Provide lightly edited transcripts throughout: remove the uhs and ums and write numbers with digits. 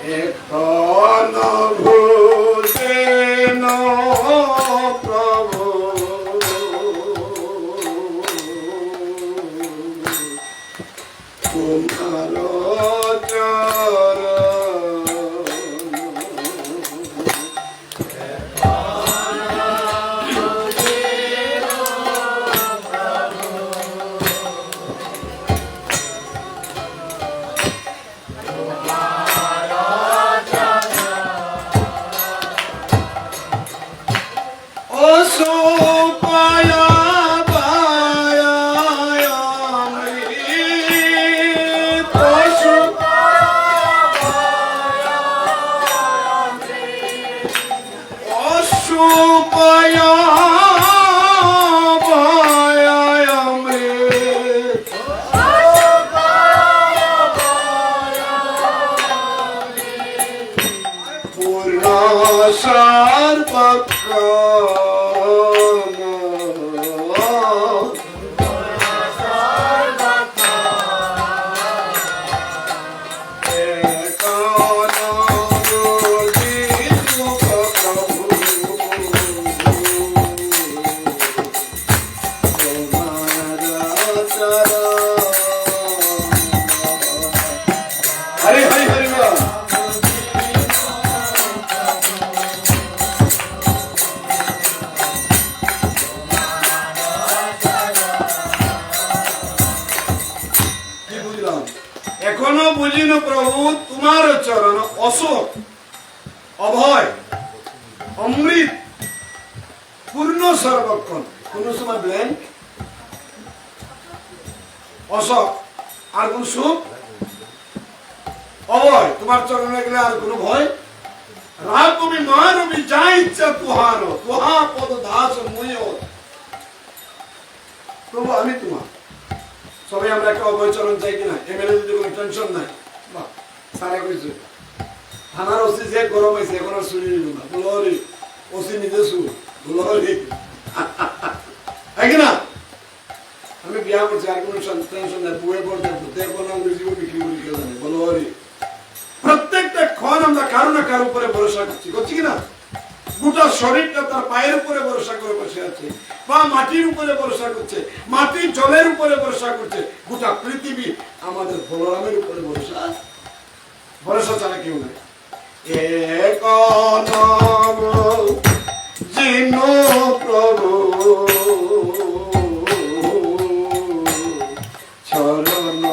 এখন ভূষেন প্রভু তোমার চরণ এখনো বুঝিন প্রভু তোমার চরণ অশোক অভয় অমৃত পূর্ণ সর্বক্ষণ। কোন সময় ব্ল্যাঙ্ক অশোক আর কোন সুখ অভয় তোমার চরণে গেলে আর কোন ভয় রাগ কবি মানবী যা ইচ্ছা তুহার তুহা পদ দাস মুয় প্রভু আমি তোমার। সবাই আমরা একটা অভয় চরণ চাই কিনা? এমএলএ যদি কোনো টেনশন নাই বাহ সারা কইছে থানার ওসি যে গরম হয়েছে এখন আর শুনি নিব না বলো রে ওসি নিজে শুন বলো রে না আমি বিয়া করছি আর কোনো টেনশন নাই বুয়ে পড়তে দেখবো না আমি জীবন বিক্রি করি কেউ জানে বলো রে প্রত্যেকটা ক্ষণ আমরা কারো না কারো উপরে ভরসা করছি কিনা? গোটা শরীরটা তার পায়ের উপরে ভরসা করে বসে আছে বা মাটির উপরে ভরসা করছে মাটির জলের উপরে ভরসা করছে গোটা পৃথিবী আমাদের বলরামের উপরে ভরসা ছাড়া কেউ নাই। এক জিন প্রভু চরণ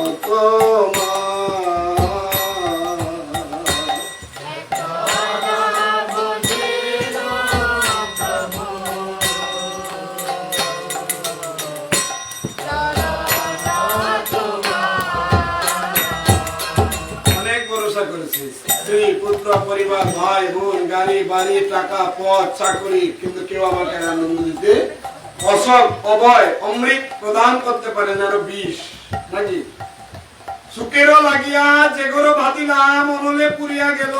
স্ত্রী পুত্র পরিবার ভাই বোন গাড়ি বাড়ি টাকা পদ চাকরি কিন্তু কেউ আমাকে আনন্দ দিতে অশোক অভয় অমৃত প্রদান করতে পারে না আরো বিষ নাকি? সুখেরও লাগিয়া যে গরো ভাতিলাম অনলে পুরিয়া গেল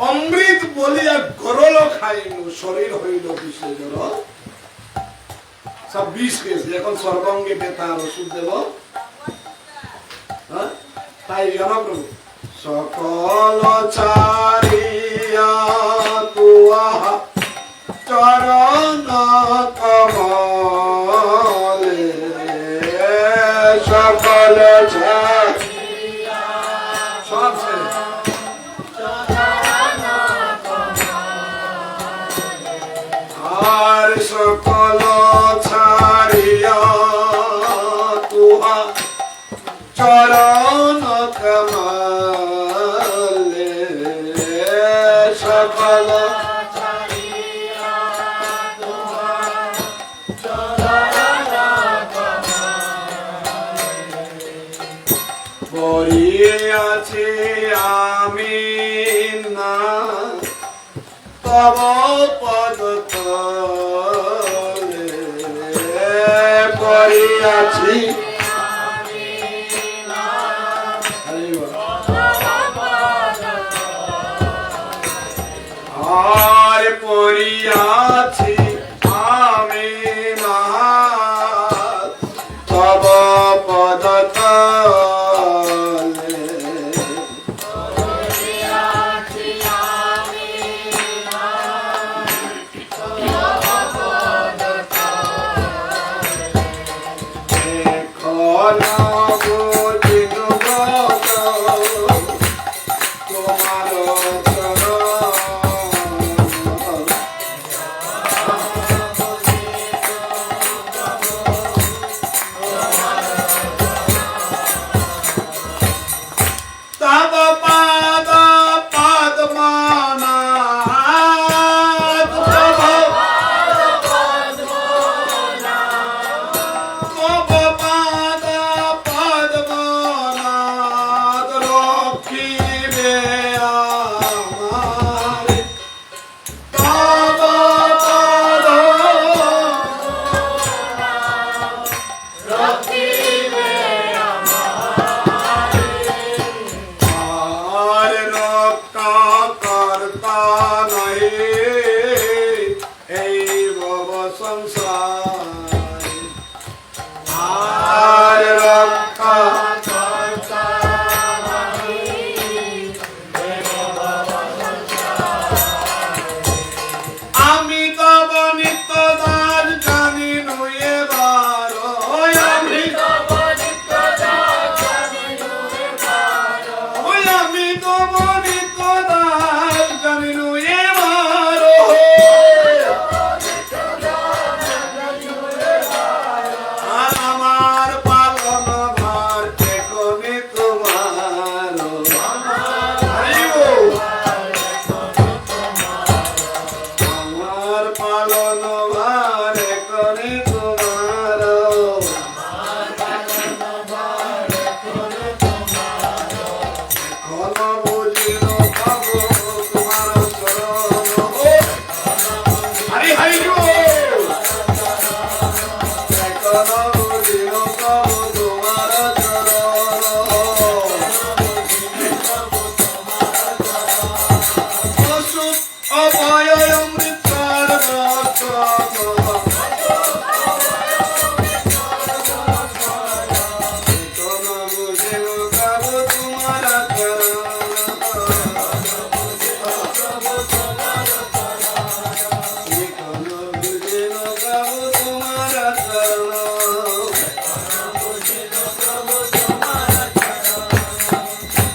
অমৃত বলিয়া গরল খাইল শরীর হইল বিষে জ্বর সব বিষ খেয়েছে এখন সর্বাঙ্গে ব্যথার ওষুধ দেব তাই জানো প্রভু সকল ছাড়িয়া তুয়া চরণ কমলে সকল ছাড়িয়া সব আর সকল ছাড়িয়া তুয়া চরণ কমলে সকল পড়িয়াছি আমি না তব পদ তলে পড়িয়াছি আর পড়িয়াছি আমি না তব পদ তলে রক্ষিবে আমারে তব পদ রক্ষিবে আর রক্ষা কর্তা নহে এই ভব সংসারে আর রক্ষা আমি তব নিত্য দাস জানি নয়েবার আমি আমি তব নিত্য দাস জানি নয়েবার আর আমার পালন ভার এখনই তোমার আমার পালন ভার এখনই তোমার এখন বুঝিল পাবো তোমার চরণ হরি হরি বল। এখন বুঝিল পাবো তোমার চরণ অসুখ অভয় অমৃতর দর্শন এখন বুঝিল পাবো তোমার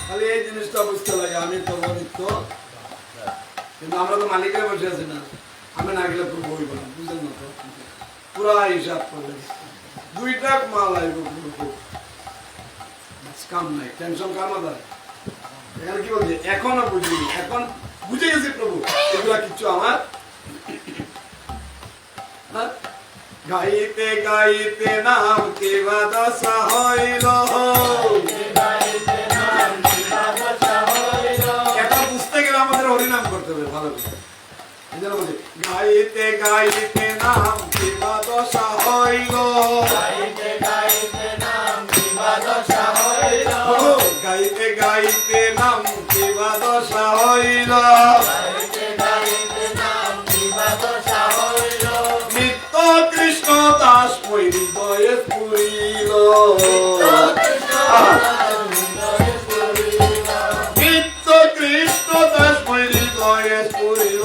খালি এই জিনিসটা বুঝতে লাগে আমি তো নিত্য কিন্তু আমরা তো মালিকের বসে আছি না আমি না গেলে পুরো বই বানাম বুঝলেন না তো পুরা হিসাব করলে দুইটা মাল আইব পুরো কাম নাই টেনশন কার মাথায় এখানে কি বলছে এখনো বুঝিনি এখন বুঝে গেছি প্রভু এগুলা কিচ্ছু আমার হ্যাঁ? গাইতে গাইতে নাম কেবা দশা হইল এটা বুঝতে গেলে আমাদের হরিনাম করতে হবে ভালো করে এই জন্য বলছি গাইতে গাইতে নাম কেবা দশা হইল গাইতে গাইতে নাম কেবা দশা হইল নিত্য কৃষ্ণ দাস মই হৃদয়ে পুরিল নিত্য কৃষ্ণ দাস মই হৃদয়ে পুরিল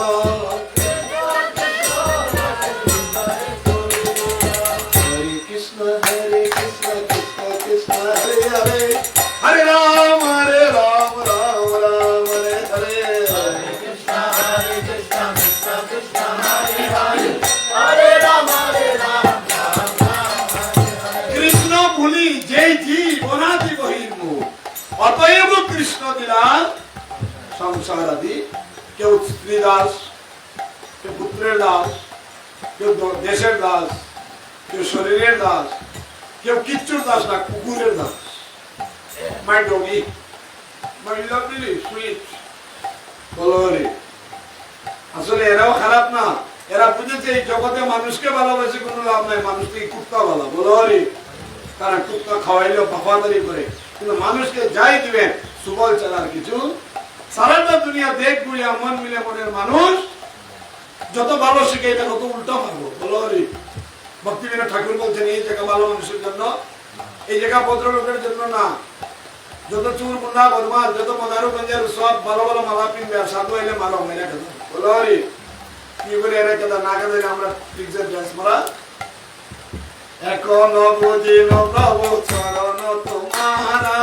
হরে কৃষ্ণ কৃষ্ণ কৃষ্ণ হরে হরে হরে রাম রাম রাম হরে হরে কৃষ্ণ ভুলি যেই জীব অনাদি বহির্মুখ অতএব কৃষ্ণ দিলা সংসার আদি কেউ স্ত্রী দাস কেউ পুত্রের দাস কেউ দেশের দাস কেউ শরীরের দাস কেউ কিচ্ছুর দাস না কুকুরের দাস মাই ডগি মাই লাভলি সুইট বলো রে আসলে এরাও খারাপ না এরা বুঝেছে এই জগতে মানুষকে ভালোবাসে কোনো লাভ নাই মানুষকে কুত্তা ভালো বলো রে কারণ কুত্তা খাওয়াইলেও বাফাদারি করে কিন্তু মানুষকে যাই দিবেন সুবল চালার কিছু সারাটা দুনিয়া দেখ গুড়িয়া মন মিলে মনের মানুষ যত ভালো শিখে এটা তত উল্টা পাবো বলো রে ভক্তিবিনোদ ঠাকুর বলছেন এই জায়গা ভালো মানুষের জন্য এই জায়গা ভদ্রলোকের জন্য না যত চুর মুন্ডা বদমাস যত মদারু গঞ্জারু সব ভালো ভালো মালা পিনবে আর সাধু এলে মারো মেরে খেতে বলো রে কি করে এরা কেদা না কেদা আমরা পিকচার ড্যান্স মারা এখন বুঝিল প্রভু চরণ তোমারা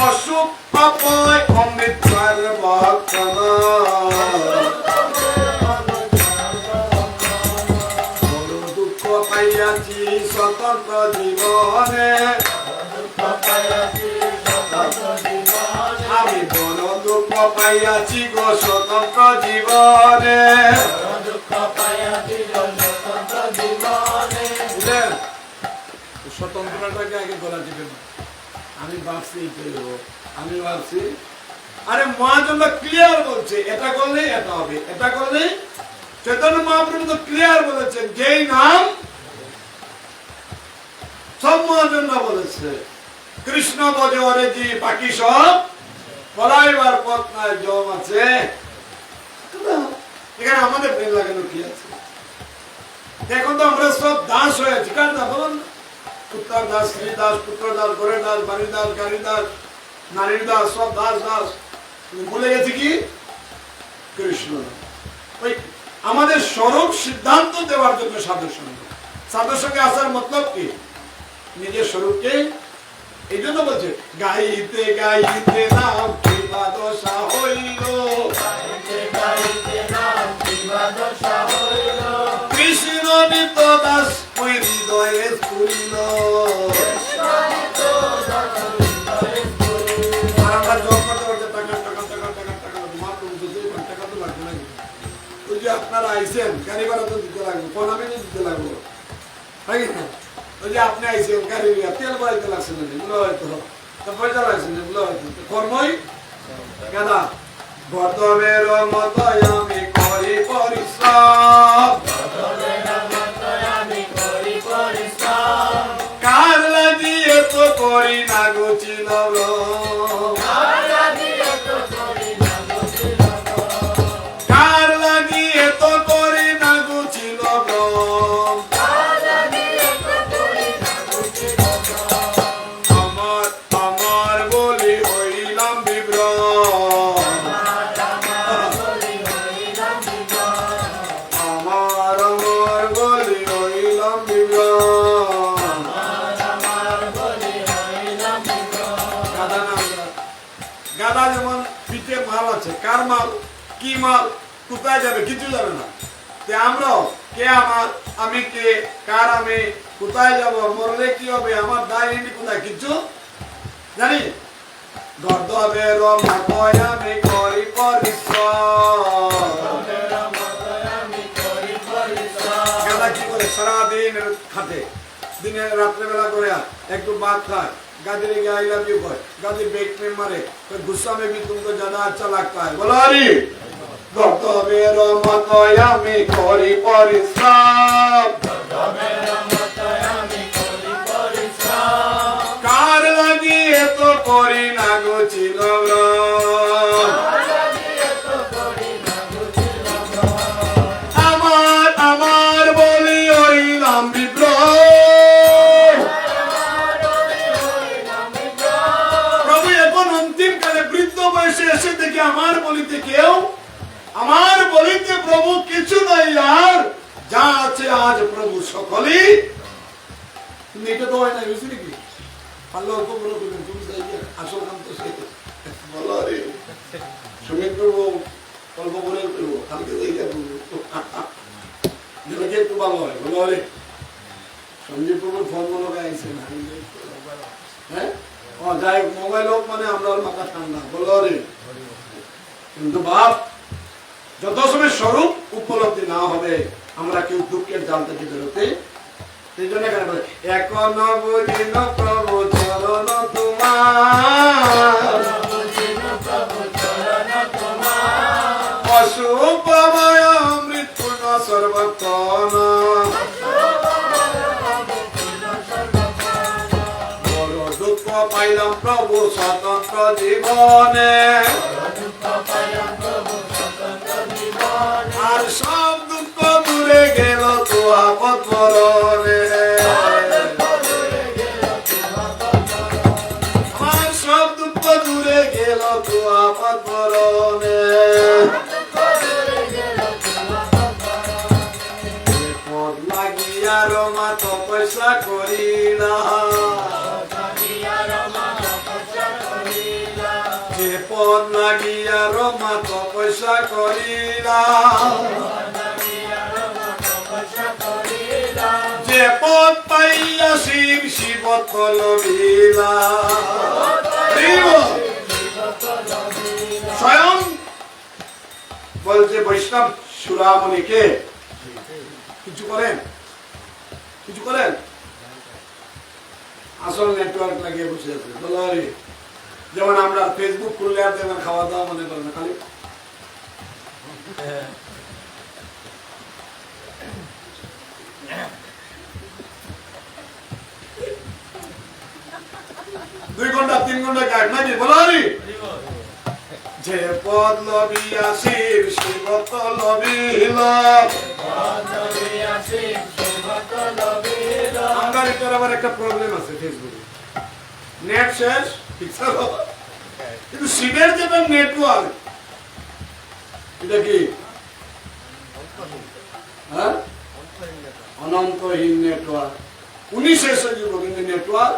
অসুখ অপয় অমৃতর ভক্তন বড় দুঃখ পাইয়াছি স্বতন্ত্র জীবনে আমি বড় দুঃখ পাইয়াছি গো স্বতন্ত্র জীবনে স্বতন্ত্রটাকে আগে গলা টিপে না। আমি ভাবছি আমি ভাবছি আরে মহাজনরা ক্লিয়ার বলছে এটা করলে এটা হবে, এটা করলে চৈতন্য মহাপ্রভু তো ক্লিয়ার বলেছেন যেই নাম সব মহাজনরা বলেছে কৃষ্ণ বজে ওরে জি বাকি সব বলাইবার পথ নাই জম আছে। এখানে আমাদের প্রেম লাগানো কি আছে? এখন তো আমরা সব দাস হয়ে আছি। কার দাস বলুন? পুত্র দাস, স্ত্রী দাস, পুত্র দাস, ঘরের দাস, বাড়ির দাস, গাড়ির দাস, নারীর দাস, সব দাস দাস। ভুলে গেছি কি কৃষ্ণ। ওই আমাদের স্বরূপ সিদ্ধান্ত দেওয়ার জন্য সাধুর সঙ্গে সাধুর সঙ্গে আসার মতলব কি নিজের স্বরূপকে এই জন্য বলছে গাইতে গাইতে নাম কিবা দশা হইল, কৃষ্ণ নিত দাস ওই হৃদয়ে স্ফুরিল। আর আমরা জব করতে করতে টাকা টাকা টাকা টাকা টাকা মহাপ্রভু তো টাকা তো লাগবে নাকি? ওই যে আপনারা আইসেন গাড়ি ভাড়া তো দিতে লাগবে, প্রণামী তো দিতে লাগবে, তাই না? ওই যে আপনি আইসেন গাড়ি তেল বাড়িতে লাগছে না, এগুলো হয়তো পয়সা লাগছে না, এগুলো হয়তো কর্মই গাদা। গতবের মত আমি করি পরিশ্রম, কার লাগিয়ে তো করি না গুছিল, কার লাগিয়ে তো করি না গুছিল। আমার আমার বলি হইলাম বিভ্রম, আমার আমার বলি হইলাম বিভ্রম। গাদা যেমন পিঠে মাল আছে, কার মাল কি মাল কোথায় যাবে কিছু যাবে না। আমরাও কে আমার, আমি কে, কার আমি, কোথায় যাব, মরলে কি হবে, আমার দায় নিবি কোথায় কিছু জানি। গর্দবের মতয় আমি করি পরিশ্রম। গাদা কি করে সারাদিন খাটে, দিনের রাত্রেবেলা করে একটু ভাত খায়, गादी ने आई लव यू बोल, गादी बेक में मारे, तो गुस्सा में भी तुमको ज्यादा अच्छा लगता है। बोलो हरी गतबेर मतया में करी परिश्रम, कार लगी तो करी ना गुचिल, আমার আমার বলি হইলাম বিভ্রম। প্রভু এখন অন্তিম কালে বৃদ্ধ বয়সে এসে দেখে আমার বলিতে কেউ, আমার বলিতে প্রভু কিছু নাই, আর যা আছে আজ প্রভু সকলেই। তুমি এটা তো হয় না বুঝলি নাকি? পারলে অল্প বড় করবেন, তুমি আসল কাম তো সেই বলো রে সুমিত প্রভু অল্প বলে করবো, কালকে এইটা করবো যেটাকে একটু ভালো হয়। বলো রে সঞ্জীব প্রভুর ফোন মনে গাইছে না, হ্যাঁ যাই মোবাইল হোক মানে আমরা মাথা ঠান্ডা। বলো রে কিন্তু বাপ যত সময় স্বরূপ উপলব্ধি না হবে আমরা কেউ দুঃখের জাল থেকে বেরোতে, সেই জন্য এখানে বলে এখন বুঝিল প্রভু চরণ তোমার, অশুভময় মৃত্যুন সর্বতন, বড় দুঃখ পাইলাম প্রভু স্বতন্ত্র জীবনে, আর সব দুঃখ দূরে গেল তো আপদ মরণে, আর সব দুঃখ দূরে গেল তো আপদ মরণে। পদ লাগিয়া রমা তপস্যা করিলা, যে পদ লাগিয়া রমা তপস্যা করিলা, যে পদ পাইয়া শিব শিব লভিলা। স্বয়ং বলছে বৈষ্ণব সুরামণিকে কিছু করেন, কিছু করেন আসল নেটওয়ার্ক লাগিয়ে বসে আছে বলো আরে যেমন আমরা ফেসবুক খুললে আর যেমন খাওয়া দাওয়া মনে করে না খালি দুই ঘন্টা 3 ঘন্টা কাট নাকি বলো আরে যে পদ লবিয়া শিব শিবত লবিল আমার ভিতর আবার একটা প্রবলেম আছে ফেসবুকে নেট শেষ পিক্সেল কিন্তু শিবের যেটা নেটওয়ার্ক এটা কি হ্যাঁ অনন্তহীন নেটওয়ার্ক উনি শেষ হয়ে যাবো কিন্তু নেটওয়ার্ক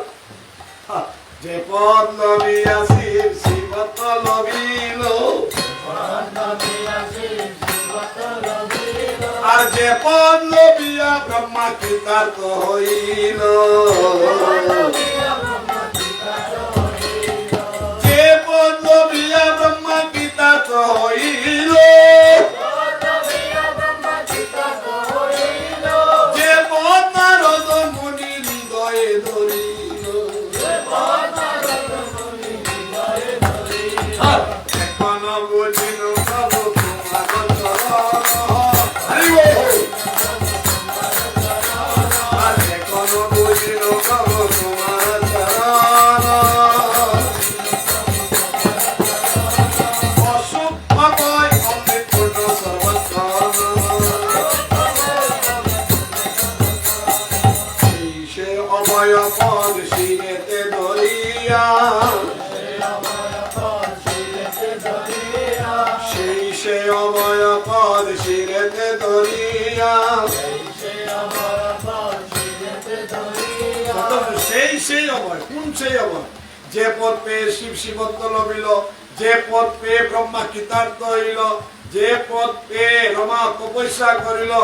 যে পদ লবিয়া শিব শিবত লবিল আর যে পদ লবিয়া ব্রহ্মা কৃতার্থ হইল যে পদ লবিয়া ব্রহ্মা কৃতার্থ হইল যে পদ নারদ মুনি হৃদয়ে ধরিল এখন বুঝিল প্রভু তোমার চরণ হরি বল আর এখন বুঝিল প্রভু তোমার চরণ অসুখ ভয় অমৃতপূর্ণ সর্বক্ষণ সে অভয় পদ শিরেতে ধরিয়া সেই সে অভয় পদ শিরেতে ধরিয়া সেই সেই অভয় কোন সেই অভয় যে পদ পেয়ে শিব শিবত্ব লভিল যে পদ পেয়ে ব্রহ্মা কৃতার্থ হইল যে পদ পেয়ে রমা তপস্যা করিল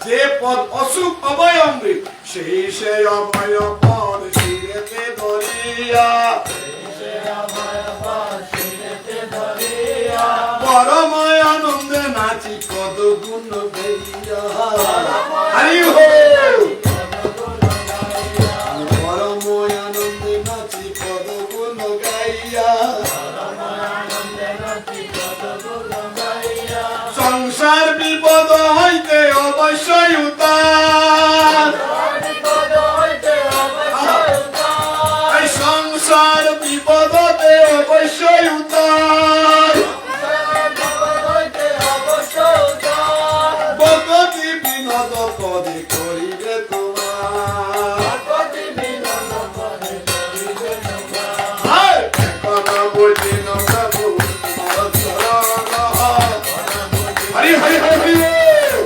যে পদ অসুখ অভয় অমৃত সেই সেই অভয় পদ শিরেতে ধরিয়া পরময় আনন্দে নাচি কত গুণ গাইয়া হরি বল পরময় আনন্দে নাচি কত গুণ গাইয়া সংসার বিপদ হইতে অবশ্যই উতার এই সংসার বিপদতে অবশ্যই উতার ভগতি বিনোদ পদে করিবে তোমার এখন বুঝিল প্রভু তোমার চরণ হরি হরি হরি হরি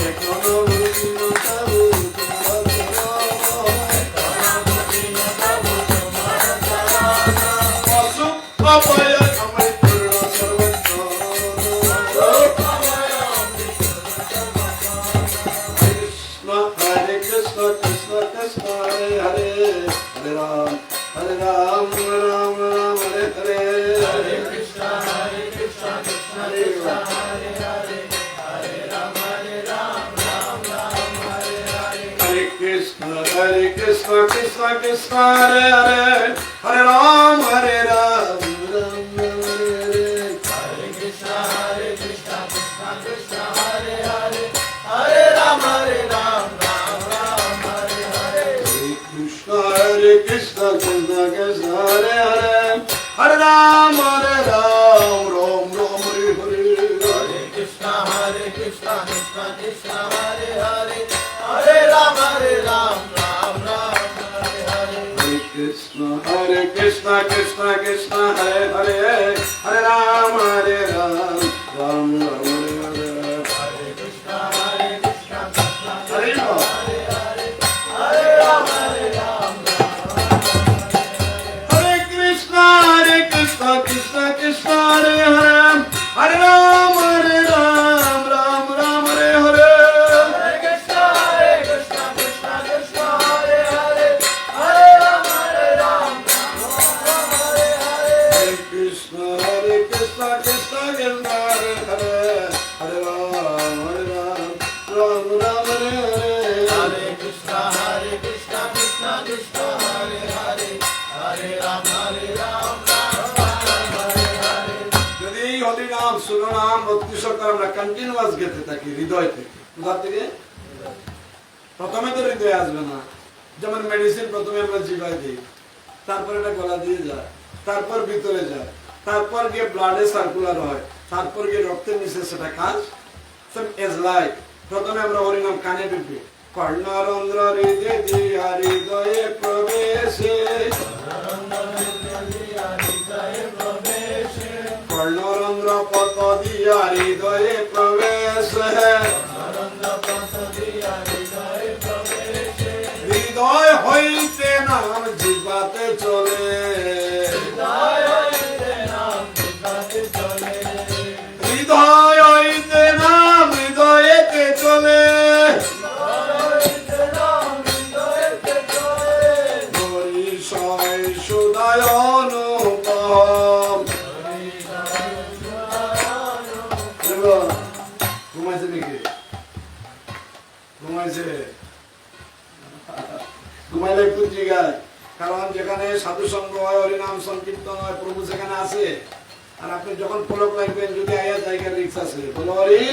এখন বুঝিল প্রভু তোমার চরণ অসুখ অভয় অমৃতপূর্ণ সর্বক্ষণ Hare Krishna, Krishna Krishna, Hare Hare, Hare Ram, Hare Ram, Ram Ram, Hare Hare, Hare Krishna, Krishna Hare Hare, Hare Ram, Ram Ram, Hare Hare, Hare Krishna, Krishna Krishna, Hare Hare, Hare Ram, Ram Ram, Hare Hare, Hare Krishna, Krishna Krishna, Hare Hare, Hare Ram, Ram Ram, Hare Hare, Krishna Krishna, Krishna Hare Hare, Hare Ram, Ram Ram, Hare Hare, Hare Krishna, Krishna Krishna, Hare Hare, Hare Ram, Ram Ram, Hare Hare, Hare Krishna, Krishna Krishna, Hare Hare, Hare Ram, Ram Ram, Hare Hare, Hare Krishna, Hare Ram, Hare Ram, Hare Krishna, Krishna Krishna, Hare Hare, Hare Ram, Ram Ram, Hare Hare, Hare Krishna, Krishna Krishna, Hare Hare, Hare Ram, Ram Hare Hare, Hare Krishna, Krishna Krishna, Hare Hare, Hare Ram, Ram Ram, Hare Hare, Hare Krishna, Krishna Krishna, প্রত্যুষকার আমরা continuous গেতে থাকি হৃদয় থেকে। কোথা থেকে? প্রথমে তো হৃদয়ে আসবে না। যেমন মেডিসিন প্রথমে আমরা জিভায় দিই, তারপর এটা গলা দিয়ে যায়, তারপর ভিতরে যায়, তারপর গিয়ে ব্লাডে সার্কুলার হয়, তারপর গিয়ে রক্তের নিচে সেটা কাজ। প্রথমে আমরা হরিনাম কানে ঢুকবে, কর্ণরন্ধ্র হৃদয়ে প্রবেশে, কর্ণরন্ধ্র পথ দিয়া হৃদয়ে প্রবেশ, হৃদয় হইতে নাম জিহ্বাতে চলে, হৃদয় হইতে নাম হৃদয়েতে চলে, হরিষয় সুদয় অনুপম। ঘুমাইছে নাকি? ঘুমাইছে? ঘুমাইলে একটু জিগায়, কারণ যেখানে সাধু সঙ্গ হয়, হরিনাম সংকীর্তন হয়, প্রভু সেখানে আছে। আর আপনি যখন পলক লাগবেন, যদি আয়া জায়গার রিক্স আছে, বলো হরি,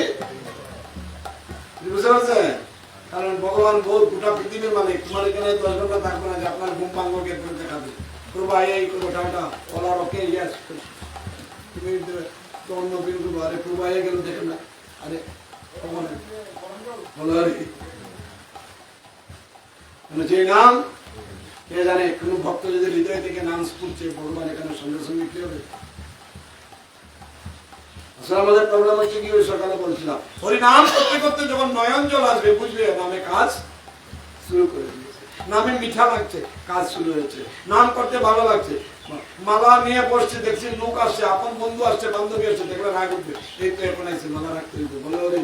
বুঝতে পারছেন? কারণ ভগবান বহু গোটা পৃথিবীর মালিক, তোমার এখানে 10 ঘন্টা থাকবে না যে আপনার ঘুম ভাঙ্গকে দেখাবে, প্রভু আয়া এই করবো টাটা বলার ওকে ইয়াস, তুমি তো অন্য দিন করবো, আরে প্রভু আয়া গেল দেখেন না, আরে বলো হরি। যে নাম কে জানে, কোন ভক্ত যদি হৃদয় থেকে নাম স্ফুরছে, ভগবান এখানে সঙ্গে সঙ্গে কি হবে? আসলে আমাদের প্রবলেম হচ্ছে কি, ওই সকালে বলছিলাম, হরি নাম করতে করতে যখন নয়ন জল আসবে, বুঝবে নামে কাজ শুরু করে দিয়েছে, নামে মিঠা লাগছে, কাজ শুরু হয়েছে, নাম করতে ভালো লাগছে। মালা নিয়ে বসছে, দেখছি লোক আসছে, আপন বন্ধু আসছে, বান্ধবী আসছে, দেখলে রাগ উঠবে, এই তো এখন আসছে, মালা রাখতে হইবে, বলে হরি।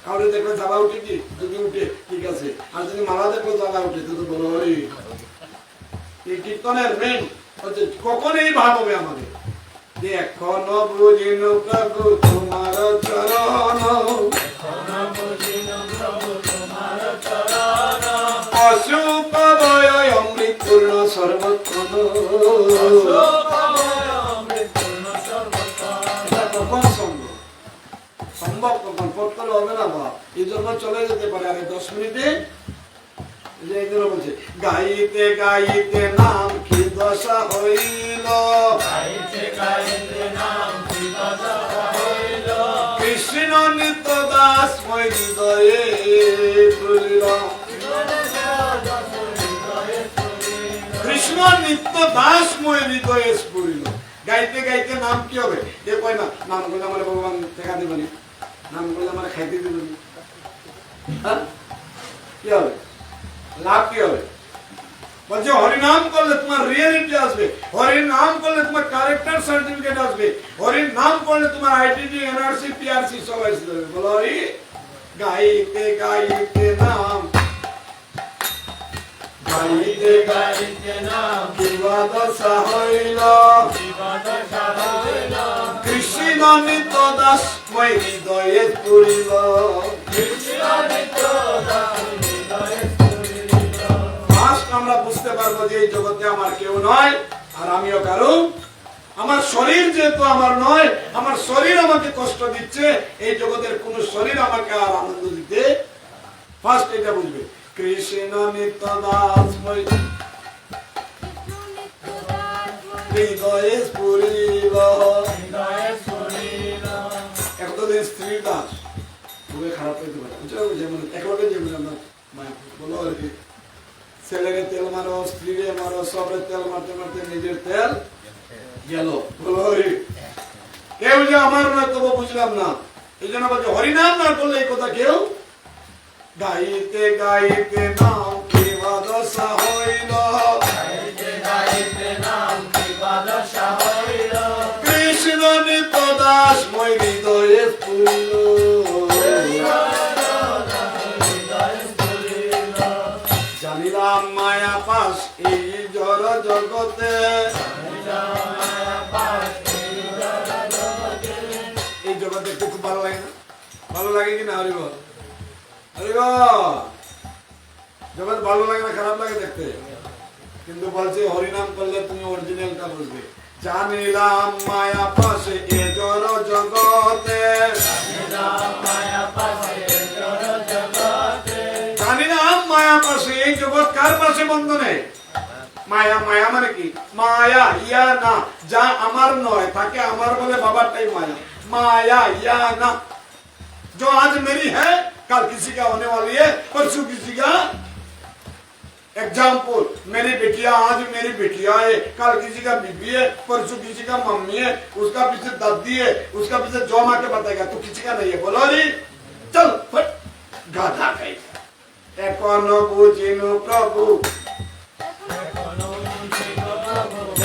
কাউরে দেখলে জ্বালা উঠে কি, যদি উঠে ঠিক আছে, আর যদি মালা দেখলে জ্বালা উঠে তো বলো হরি। এই কীর্তনের মেন হচ্ছে কখন এই ভাব হবে আমাদের, যে এখনো বুঝিনু প্রভু তোমার চরণ, অসুখ ভয় অমৃত পূর্ণ সর্বক্ষণ। কখন সম্ভব? সম্ভব কখন? পড়তে হবে না বা এই জন্য চলে যেতে পারে, আরে 10 মিনিটে বলছে, গাইতে গাইতে নাম কি দশা হইল, কৃষ্ণ নিত্য দাস মই হৃদয়ে তুলিল, কৃষ্ণ নিত্য দাস মই হৃদয়ে স্ফুরিল। গাইতে গাইতে নাম কি হবে? এ কয় না, নাম করলে আমার ভগবান দেখা দেবেনি, নাম করলে আমার খাইতে দেবেনি, হ্যাঁ কি হবে? লাভ কি হবে? বলছে হরিনাম করলে তোমার রিয়েলিটি আসবে, হরিনাম করলে তোমার ক্যারেক্টার সার্টিফিকেট আসবে, হরিনাম করলে তোমার আইডেন্টি, এনআরসি, পিআরসি সব আসবে। বলো হরি। গাইতে গাইতে নাম, গাইতে গাইতে নাম কিবা দশা হইল, কৃষ্ণ নিত্য দাস মই হৃদয়ে পুরিল, আমরা বুঝতে পারবো যে এই জগতে আমার কেউ নয় আর আমিও কারো। আমার শরীর যেহেতু আমার নয়, আমার শরীর আমাকে কষ্ট দিচ্ছে, এই জগতের কোন শরীর আমাকে আর আনন্দ দিতে। ফার্স্ট এটা বুঝবে, কৃষ্ণ নিত্য দাস মই হৃদয়ে স্ফুরিল, একদিন স্ত্রী দাস খুবই খারাপ হইতে পারে, যেমন একলগে যেমন আমরা বলো আর কি, ছেলেকে তেল মারো, স্ত্রীকে মারো, সবের তেল মারতে মারতে নিজের তেল গেল। কেউ যে আমার নয় তবু বুঝলাম না, এই জন্য বলছে হরিনাম না করলে এই কথা কেউ। গাইতে গাইতে নাম কিবা দশা হইল, কৃষ্ণ নিত্য দাস মই হৃদয়ে স্ফুরিল, জানিলাম মায়া পাশ এই জড় জগতে, এই জগৎ দেখতে খুব ভালো লাগে না? ভালো লাগে কিনা? হরি বল, হরি বল। জগৎ ভালো লাগে না, খারাপ লাগে দেখতে? কিন্তু বলছে হরিনাম করলে তুমি অরিজিনালটা বুঝবে, জানিলাম মায়া পাশে এ জড় জগতে, জানিলাম মায়া পাশে এই জগৎ কার পাশে বন্ধনে? মায়া, মায়া মানে কি? মায়া ইয়া না, যা আমার নয় তাকে আমার বলে বাবারটাই মায়া। माया या ना, जो आज मेरी है कल किसी का होने वाली है, परसों किसी का। एग्जाम्पल, मेरी बेटिया आज मेरी बेटिया है, कल किसी का बीबी है, परसों किसी का मम्मी है, उसका पीछे दादी है, उसका पीछे जो माँ के बताएगा तो किसी का नहीं है। बोलो री चल फट गाधा कहीं एकोनो बुझिनु प्रभु,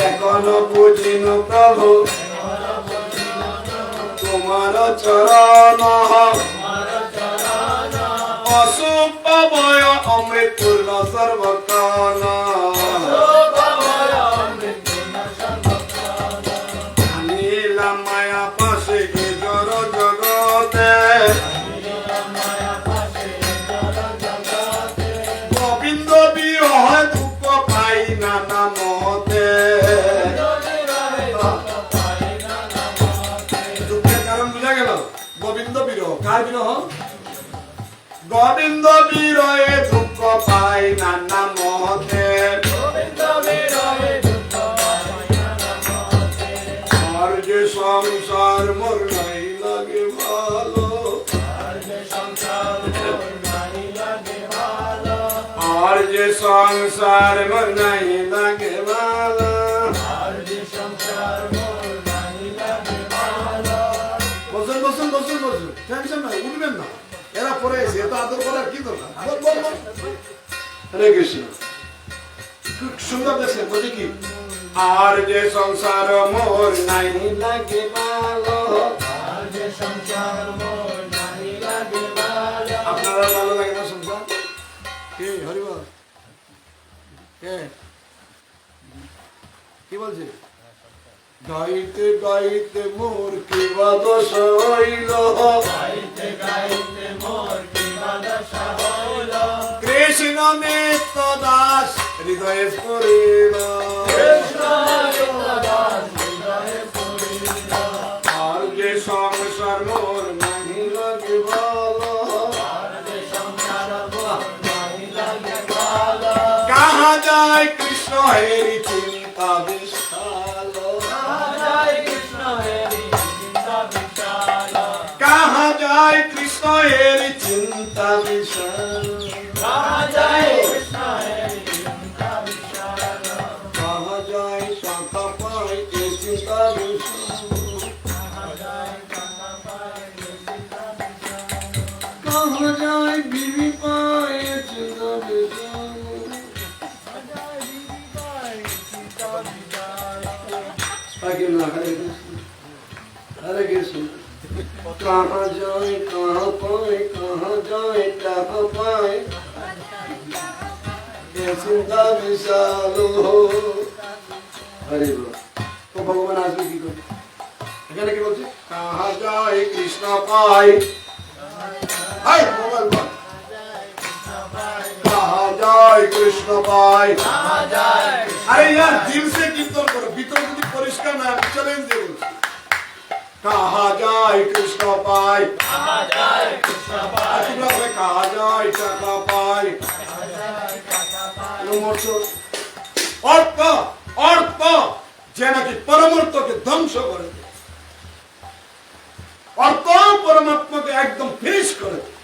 एकोनो बुझिनु प्रभु तुम्हार चरण अशुभमय अमृतपूर्ण सर्वकाल नीला माया पाशे ए जड़ जगते गोविंद विरह दुख पाई नाना मते गोविंद विरह कार विरह गोविंद विरहे दुख पाई नाना मते और जे संसार मोर नहीं लगे भालो और जे संसार मोर नहीं लगे भालो टेंशन নাই উঠবেন না এরা পরে এসে এটা আদর করার কি দরকার বল বল বল হরে কৃষ্ণ খুব সুন্দর দেখছেন বলি কি আর যে সংসার মোর নাই লাগে ভালো আর যে সংসার মোর নাই লাগে ভালো আপনারা ভালো লাগে না সংসার কে হরি বল কে কি বলছে গাইতে গাইতে মোর কি বাদশ হইল গাইতে গাইতে মোর কি বাদশ হইল কৃষ্ণ নিত্য দাস হৃদয়ে স্ফুরিল কৃষ্ণ নিত্য দাস হৃদয়ে স্ফুরিল আর যে সংসার মোর নাহি লাগে ভালো আর যে সংসার মোর নাহি লাগে ভালো কাহা যায় কৃষ্ণ হেরি চিন্তা বিশাল कहाँ जाए कृष्ण हेरी चिंता विशाल कहाँ जाए कृष्ण हेरी चिंता विशाल कहाँ जाए शाखा पाए ये चिंता विशाल कहाँ जाए शाखा पाए ये चिंता विशाल कहाँ जाए बीवी पाए ये चिंता विशाल कहाँ जाए बीवी पाए ये चिंता विशाल आगे ना हरे कृष्ण कहाँ जाए कहाँ पाए कहाँ जाए कहाँ पाए ये चिंता विशाल हो हरे बोल तो भगवान आज भी की करे এখানে কি বলছে कहाँ जाए कृष्ण पाए हाय मोबाइल पर कहाँ जाए कृष्ण पाए कहाँ जाए अरे यार दिल से कीर्तन करो भीतर যদি পরিষ্কার না চ্যালেঞ্জ দেব कहाँ जाए कृष्ण पाए कहाँ जाए कृष्ण पाए तुम लोग कहाँ जाए टाका पाए अर्थ যেটা কি পরমার্থকে ধ্বংস করে দেয় অর্থ পরমাত্মাকে একদম ফিনিশ করে দেয়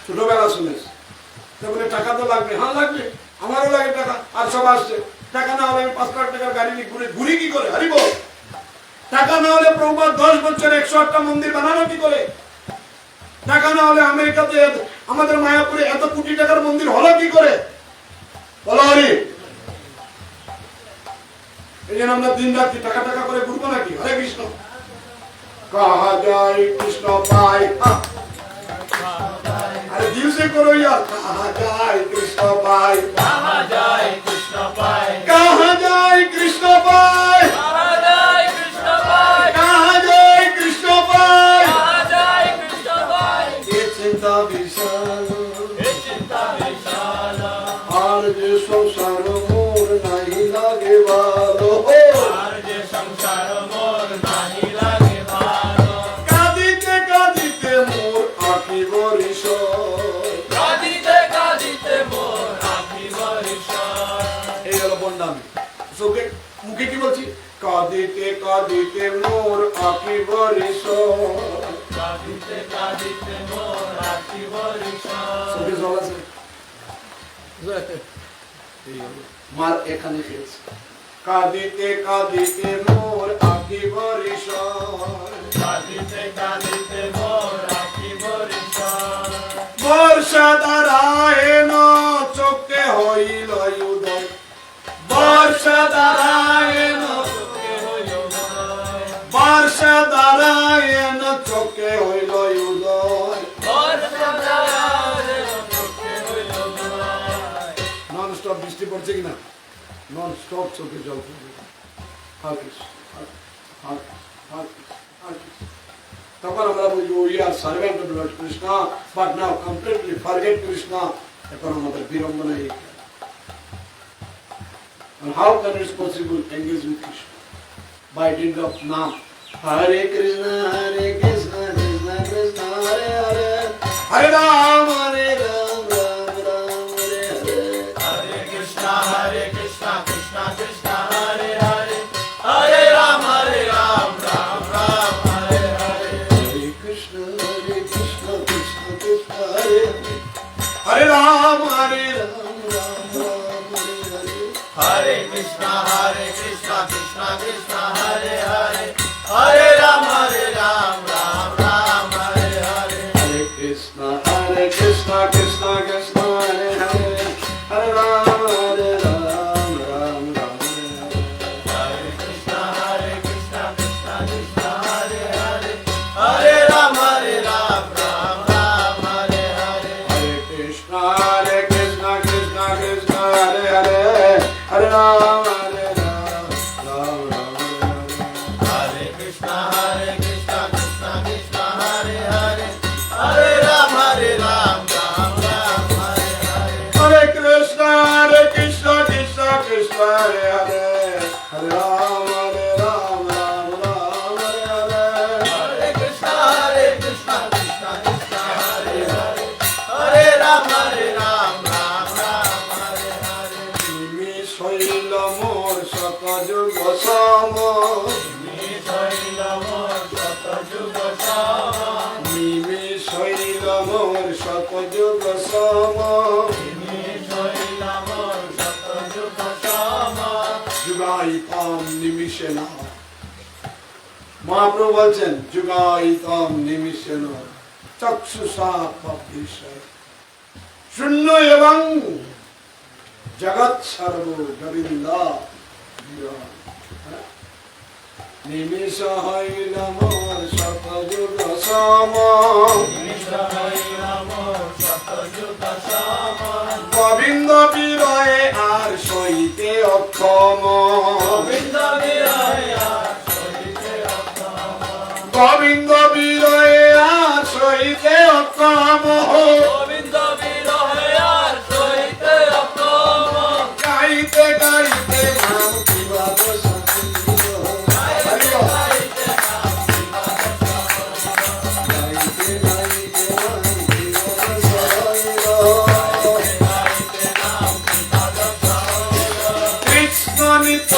ছোটবেলা শুনেছি তারপরে টাকা তো লাগবে হ্যাঁ লাগবে আমারও লাগে টাকা আর সব আসছে টাকা না হলে আমি 5 লাখ টাকার গাড়ি নিয়ে ঘুরি কি করে হরি বল টাকা না হলে প্রভুপাদ 10 বছর 108টা মন্দির বানানো কি করে টাকা না হলে আমেরিকাতে আমাদের মায়াপুরে এত কোটি টাকার মন্দির হলো কি করে বলো হরি এই জন্য আমরা দিন রাত টাকা টাকা করে ঘুরবো নাকি হরে কৃষ্ণ कहाँ जाए कृष्ण पाए अरे दिल से करो यार कहाँ जाए कृष्ण पाए कहाँ जाए कृष्ण पाए कहाँ जाए कृष्ण पाए कहाँ जाए कृष्ण पाए कहाँ जाए कृष्ण पाए कहाँ जाए कृष्ण पाए ये चिंता विशाल ये चिंता विशाल और जो संसार मोर नहीं लागे वालो নামে। চোখে মুখে কি বলছি? কাঁদিতে কাঁদিতে মোর আঁখি বরিশাল। কাঁদিতে কাঁদিতে মোর আঁখি বরিশাল। চোখে জল আছে? মার এখানে খেয়েছে। কাঁদিতে কাঁদিতে মোর আঁখি বরিশাল। কাঁদিতে কাঁদিতে মোর আঁখি বরিশাল। বর্ষা দাঁড়ায় না চোখে হইল উদয়। বর্ষা দাঁড়ায় না চোখে হইল উদয়। বর্ষা দাঁড়ায় না চোখে হইল উদয়। বর্ষা দাঁড়ায় না চোখে হইল উদয়। নন স্টপ বৃষ্টি পড়ছে কিনা? নন স্টপ চোখে জল পড়বে। হরে কৃষ্ণ, হরে কৃষ্ণ, হরে কৃষ্ণ, হরে কৃষ্ণ। তখন আমরা বলবো we are servant of Lord Krishna, but now completely forget Krishna. এখন আমাদের বিড়ম্বনা এই। And how can it possible engage with Krishna? By dint of Nam. Hare Krishna, Hare Krishna, Krishna Krishna, Hare Hare, Hare Ram, Hare Ram, Ram Ram, Hare Hare. Hare Krishna, Krishna Krishna, Hare Hare, Hare Ram, Ram Ram, Hare Hare. Hare Krishna, Krishna Krishna, Hare Hare, Hare Ram, Ram Ram, Hare Hare. Hare Krishna, Krishna Krishna, Hare Hare, Hare Ram, Ram Ram, Hare Hare. Hare Krishna, Krishna Krishna, Hare Hare, Hare Ram, Ram Ram, Hare Hare. Hare Krishna, Krishna Krishna, Hare Hare, Hare Ram, Ram Ram, Hare Hare. Hare Krishna, Krishna Krishna, Hare Hare, Hare Ram, Ram Ram, Hare Hare. Hare Krishna, Krishna Krishna, Hare Hare, Hare Ram, Ram Ram, Hare Hare. Hare Krishna, Krishna Krishna, Hare Hare, Hare Ram, Ram Ram, Hare Hare. Hare Krishna, Krishna Krishna, Hare Hare, Hare Ram, Ram Ram, Hare Hare. Nimi শৈল মোর শত যুগ সম। নিমি শৈল মোর শত যুগ সম। নিমি শৈল মোর শত যুগ সম। নিমি শৈল মোর শত যুগ সম। যুগায়িতম নিমিষেন। মহাপ্রভু বলছেন যুগায়িতম নিমিষেন চক্ষুষা পবিষয়। শূন্য এবং জগৎ সর্ব গোবিন্দা। নিমিষ হইল মোর শত যুগ সম। নিমিষ হইল মোর শত যুগ সম। গোবিন্দ বিরয়ে আর সইতে অক্ষম। গোবিন্দ বিরহে আর সইতে অক্ষম। গোবিন্দ বিরয়ে আর সইতে অক্ষম। গোবিন্দ বিরহে আর সইতে অক্ষম। গাইতে গাইতে নাম কিবাদ সঙ্গীত। গাইতে গাইতে নাম বিবাদ গাইতে গাইতে নাম কিবাদ সঙ্গীত। গাইতে গাইতে নাম বিবাদ সহজ। কৃষ্ণ নিত্য